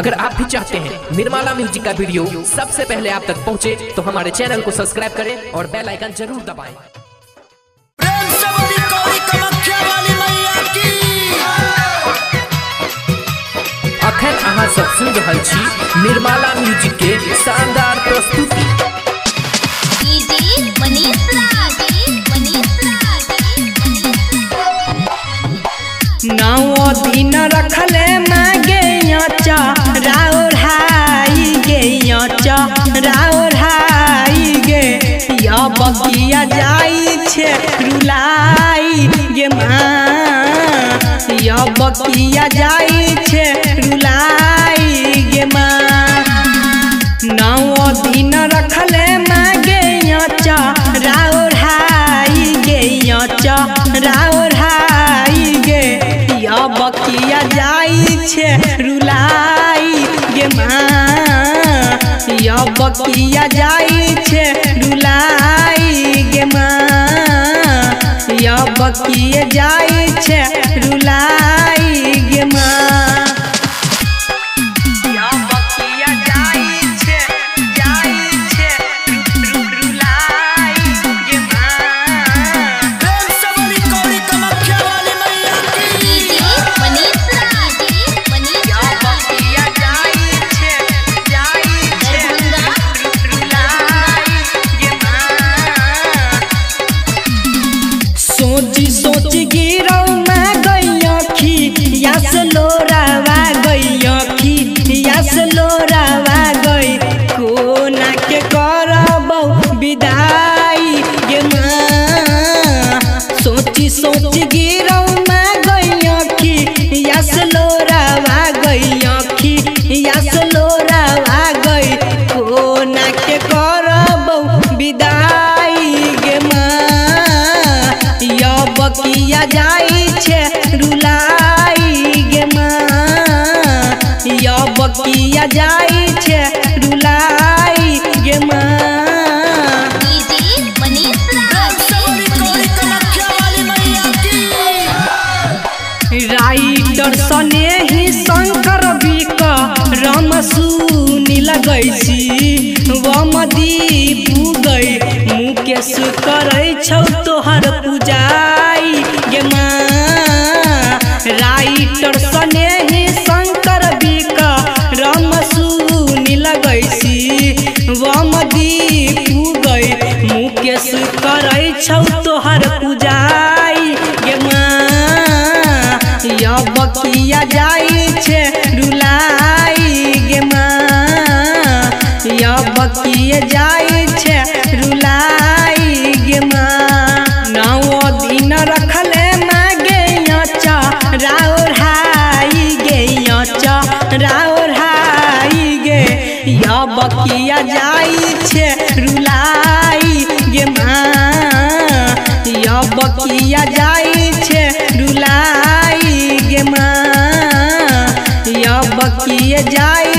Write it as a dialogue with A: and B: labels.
A: अगर आप भी चाहते हैं निर्मला म्यूजिक का वीडियो सबसे पहले आप तक पहुंचे तो हमारे चैनल को सब्सक्राइब करें और बेल आइकन जरूर दबाएं। अखन अहाँ सब सुन रहल छी निर्मला म्यूजिक के शानदार प्रस्तुति।
B: नौ दिन रखले मागे राउर हाई गे राउर हाई गे बकिया जाई छे रुलाई गे माँ बकिया जाई छे रुलाई गे माँ। नौ दिन रखले मागे राउर हाई गे राउर हाई गे बकिया जाई छे रुलाई गे माँ बकिया जाई छे रुलाई गे माँ बकिया जाई छे रुलाई गे माँ। बकिया जाई छे रुलाई गे सोच गिरौ मैं गई यस लोरावा गई यस लोरावा गई कोना के करबौ विदाई गे माँ। सोच गिरौ मैं गई यस लोरावा गई यस लोरावा गई कोना के करबौ विदाई गे माँ। बकिया जाई छे रुलाई गे माँ बकिया जाई छे रुलाई गे माँ। राइटर सने ही शंकर बिक रम सुनी लगैसी वमदीपू गई मुकेश करै छौ तोहर पूजाई गे माँ। राइटर सने ही शंकर बिक रम सुनी लगैसी वमदीपू गई मुकेश करै छौ तोहर पूजाई गे माँ। बकिया जाई छे रुलाई गे माँ बकिया जाई छे रुलाई गे माँ। नौ दिन रखले मागे राउर हाई गे राउर हाई गे बकिया जाई छे रुलाई गे माँ बकिया जाई छे रुलाई गे माँ बकिया जाई